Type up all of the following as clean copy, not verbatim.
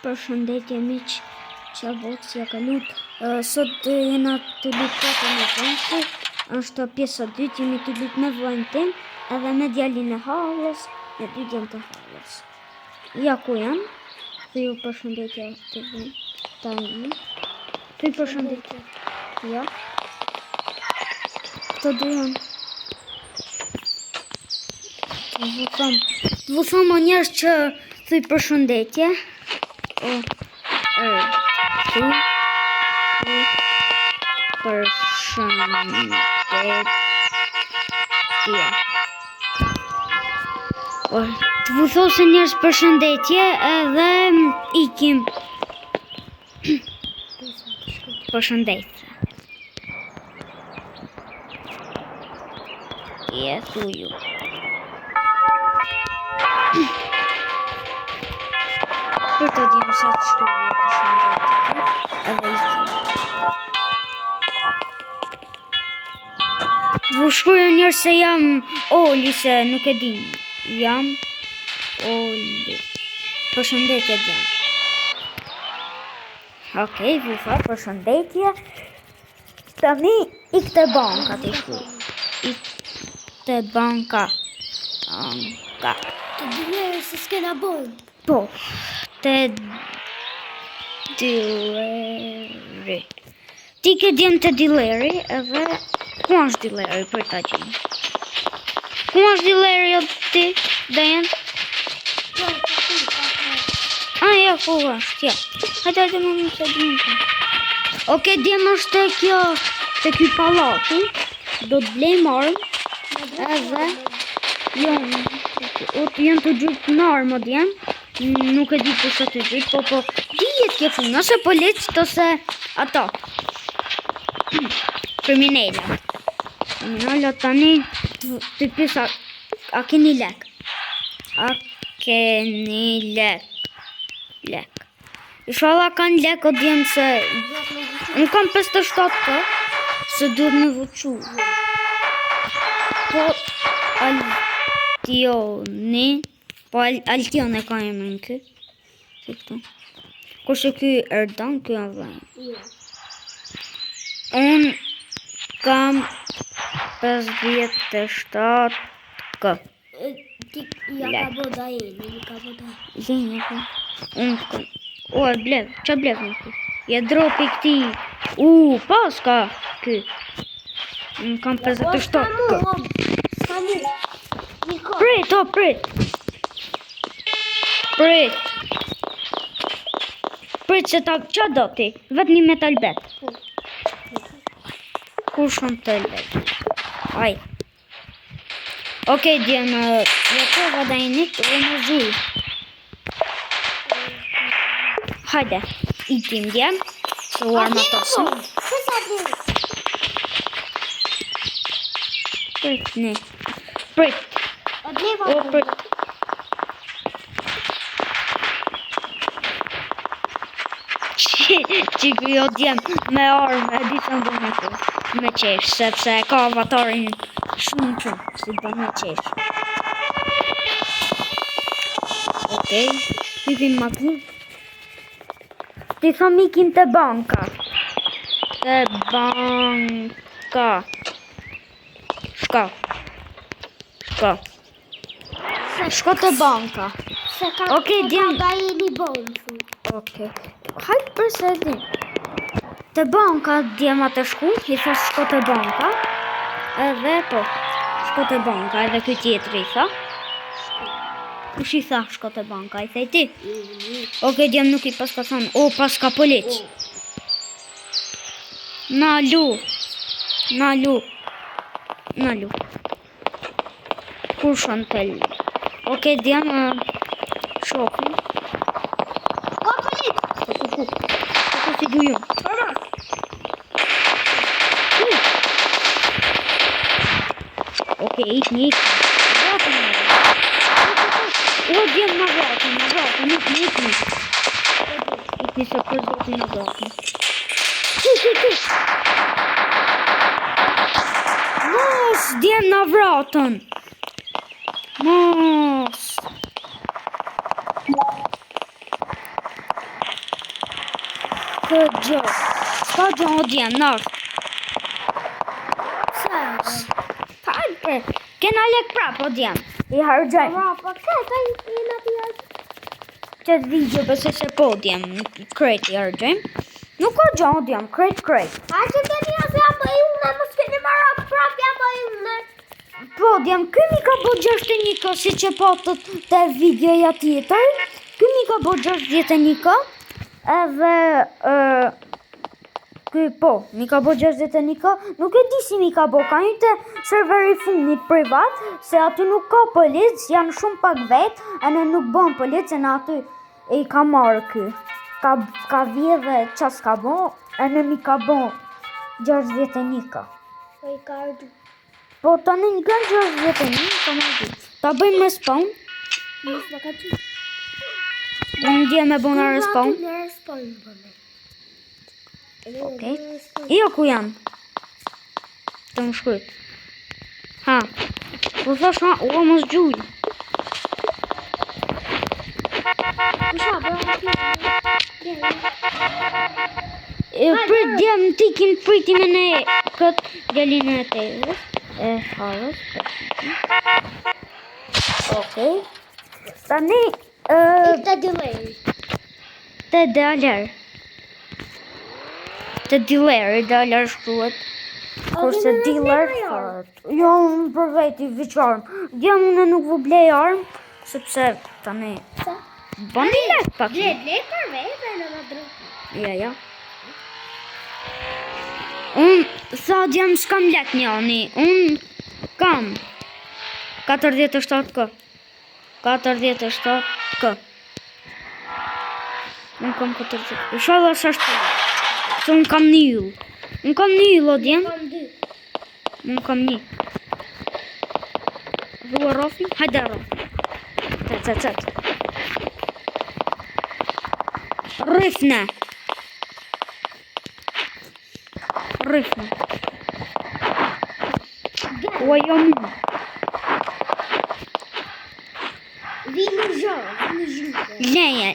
Përshëndetje miq, që botë si ka lut. Sot jena të lutë me vënsi, është pjesa 2, jemi të lutë me vëllin tim, edhe me djalin e hallës, me dy djem të hallës. Ja ku janë, të ju përshëndetje të vëllin, tani. Të ju përshëndetje. Ja. Këto dy janë. Të vë thëmë njerës që të ju përshëndetje. Të vu thosë njerëz përshëndetje edhe ikim. Përshëndetje. Thu ju. Për të djemë sa të shkruaj përshëndetje. Edhe ikim. Vu shkruaj njerëz se jam Oli, se nuk e din. Jam Oli. Përshëndetje djem. Okej, vu fa përshëndetje. Tani ikte banka të shkruaj. Ikte banka. Të dileri se s'kena bon. Po, të dileri. Ti ke djem të dileri, edhe ku është dileri për ta gjenë? Ku është dileri o ti, Dajan? Ja, ku është, ja. Hajde më më të djemë. Oke, djem është të kjo, të ky pallati. Do të blejmë armë, edhe janë të gjytë në armë, djem. Nuk e di për sa të gjytë, po dijet kje punë, nëse policët ose ato. Kriminella. Kriminella tani të pyesa, a keni lek? A keni lek? Lek. Inshallah kanë lek o djemë se... Unë kam 57 të, se duhet me vëqu. Po Altioni, po Altioni ka emrin kë. Si këto. Kushe ky Erdan, ky avlajnë. Unë kam 57 kë. Ja ka boda e, ka boda e. Gjenja po. Unë kam... O, e blev, që blev në kë? Je dropi këti. Paska kë. Unë kam 57 kë. Ska mu. Prit, prit. Prit. Prit se ta, që do ti? Vet një metal bet. Kur shumë të let? Aj. Okej, djemë, jetova da i nikë, dhe në zuj. Hajde, ikim djemë, se u armatosëm. Prit, ne. Prit. O, prit. Qiku jo djemë me armë, e ditë në bënë të. Me qesh, sepse ka avatarin shumë që, si bën me qesh. Okej, hypim makinë. Ti thom ikim të banka. Të banka. Shko. Shko të banka. Okej, djem. Da i një bon. Okej. Hajtë përse e din. Të banka djema të shku, i thos shko të banka, edhe po, shko të banka, edhe këtë tjetëri i tha. Kush i tha shko të banka, i thej ti? Oke, djem nuk i pas ka thonë, pas ka polic. Nalu. Kur shon të lë? Oke, djem shokën. O, polic! Ku si du ju? Okej, ikni. O, djem në vratën, ikni. Ikni se për zotin në vratën. Ty. Mos, djem në vratën. Mos. gjë. S'ka gjë o djem, nërë. Falë, kena lek prap o djem. I hargjajmë. Pa këtë, i në t'i Qëtë video pëse se po djem, krejt i hargjajmë. Nuk ka gjë o djem, krejt. A që të një se apo i unë, mos keni marra prap apo i unë. Po djem, këmi ka bo 61, si që po të videoja tjetër. Këmi ka bo 61, edhe mi ka bo 61, nuk e di si mi ka bo, ka një të serveri fundit privat, se aty nuk ka polic, janë shumë pak vetë, e në nuk bon polic, e në aty e i ka marrë ky. Ka vje dhe qas ka bo, e në mi ka bo 61. Po i ka ardu. Po të në një kanë 61, ka më ardu. Ta bëjmë me spawn. Nësë më ka që. Unë dje me bo në respawn. Në respawn, bëme. Okej. Jo ku jam. Të më shkryt. Ha. Po thash ma, mos gjuj. Kusha, Prit djem tikin priti me ne këtë djalinë e tezës. E harës. Okej. Tani Të delay. të daler. Të dealer shkruhet. Kurse dealer thot. Jo, unë për veti viqarm. Djem unë nuk vë blej arm, sepse tani bani lek pak. Blej për vete në më drejtë. Ja. Unë sa djem s'kam lek njani. Unë kam 47 k. 47 k. Unë kam 47. Shala shashtë. Se unë kam një yll. Unë kam një yll o djem. Kam 2. Unë kam një. Rua rofim? Hajde rofim. Cet. Rifne. Ua jo mu. Vinë zhërë. Leje.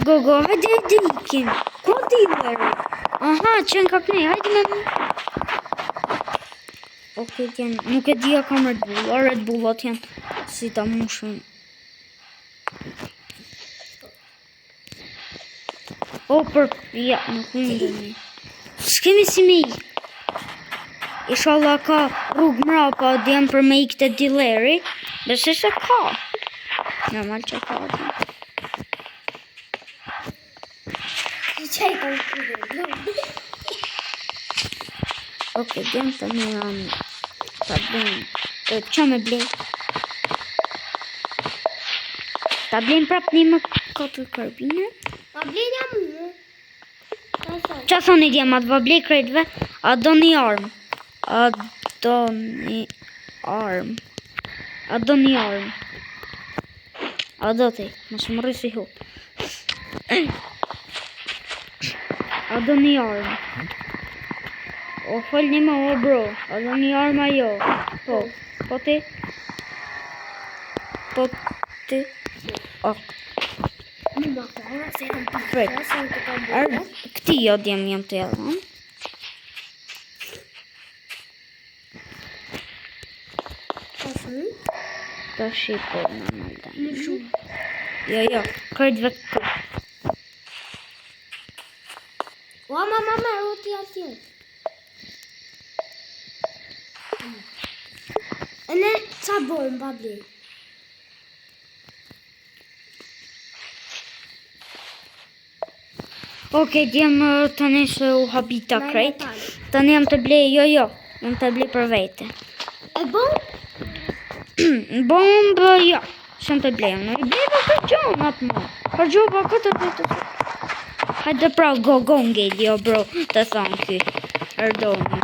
Go. Hajde ikim. Ko dealer? Aha, qenë ka kënej, hajde me mu. Okej, nuk e dhja kam Red Bull, a Red Bullat janë si ta mushën. Ja, nuk mundemi. S'kemi si me i. Inshallah ka rrugë mrapa djem për me i këtë dealeri, besoj se ka. Normal që ka djem. Qaj ka në kërë. Okej, djem të me ta blejmë. Qa me blej? Ta blejmë prap një më 4 karbine. A blej një mu. Qa thoni djem, atë va blej krejtve? A do një armë? A do ti, mos më rri si hu. A do një armë? O fol një më o bro, a do një armë a jo? Po ti? Ok. Më më kërë, se kam të Fred. Këti jo djem jam të edhe. Ta shqipo normal da. Në shumë. Jo, krejt vetë. O, mama, o t'i atje. E ne, qa bojmë, ba blej? Okej, djem tani se u habita krejt. Tani jam të blej, jo, jam të blej për vete. E bon? Bombë, ja, shumë të blejmë. Në i blejmë këtë gjonë atë më. Për gjoba këtë të. Hajde pra go ngejdi, jo bro, të thonë ky. Erdoni.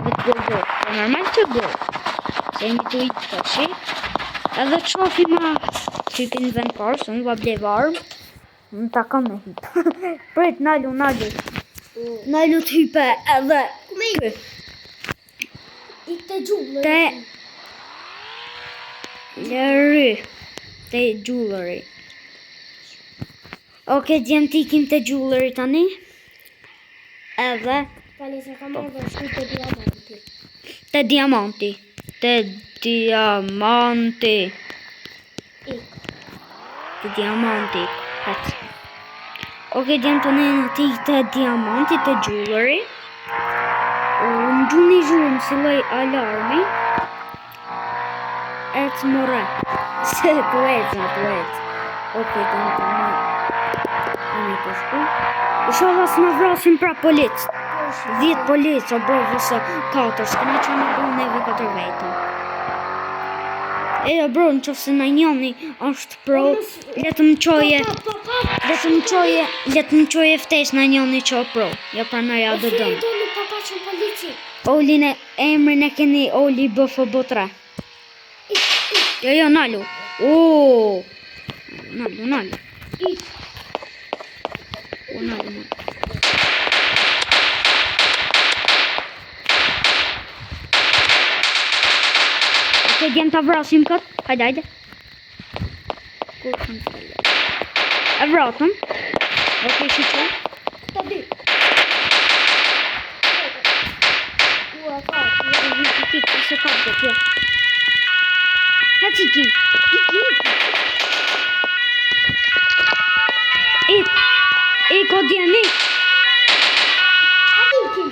Vëtë go. Për normal që go. Se jemi të i të shi. Edhe të shofi ma typin vend parë, së unë va blej varmë. Në ta kam me hypë. Prit, nalu. Nalu të hype edhe. Kume i? I të gjullë. Te lëry. te jewelry. Oke, djem t'ikim te jewelry tani. Edhe Tani se ka marrë dhe shku të diamanti. te diamanti. Te diamanti. Te diamanti. Hec. Oke, djem tani në ti te diamanti, te jewelry. Në gjuni zhurëm si loj alarmi. Et more. Se duhet. Oke, djem tani. Tani të shku. Ishala s'na vrasin pra polic. 10 polic, o bro, vëse 4, s'këna që në bro neve 4 vetëm. E bro, në qofë se në njoni është pro, letë më qoje ftes në njoni që o pro. Ja pra nërja dhe dëmë. Toni papa që polici. Olin e emrin e keni Oli bëfë botra. Jo, nalu. Ooo. Nalu. O, nalu. Oke, djem të vrasim këtë. Hajde. E vratëm. Oke, shqyqo. Të dy. Se ka dhe kjo. Hec ikim. Ik o djeni. Hadi ikim.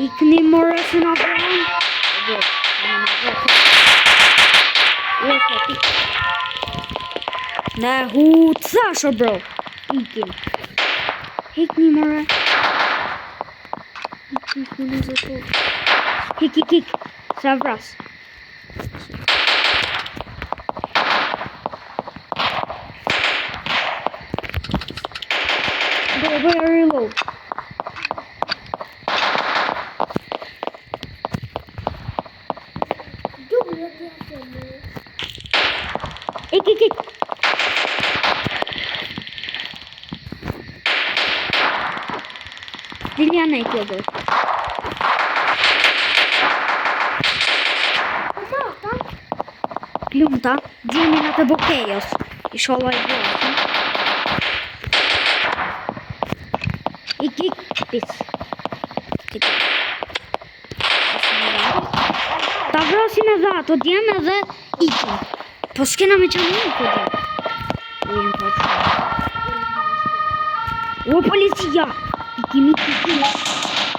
Ikni more se na vranë. Ne hu të thasho bro. Ikim. Ikni more. Hik. Sa vras. Bëj reload. Ik. Diljana e kjo bërë. Plumta, djemi në të bokejos. I sholla i bërë. Ik, pis. Ta vrasim edhe ato djem edhe ikim. Po s'kena me qanë një po djem. O policia! Ikim.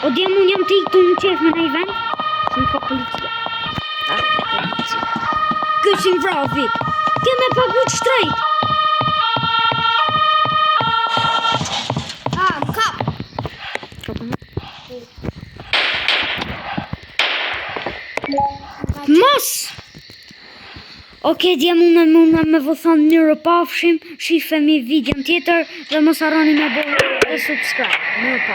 O djem unë jam të iktu në qef me nej vend. Se më ka policia. Kësim vravi. Keme pagu të shtrejt. Më kap. Mos! Oke, djem unë me vëthon njërë pafshim, shifemi videon tjetër dhe mos harroni me bërë dhe subscribe. Njërë pafshim.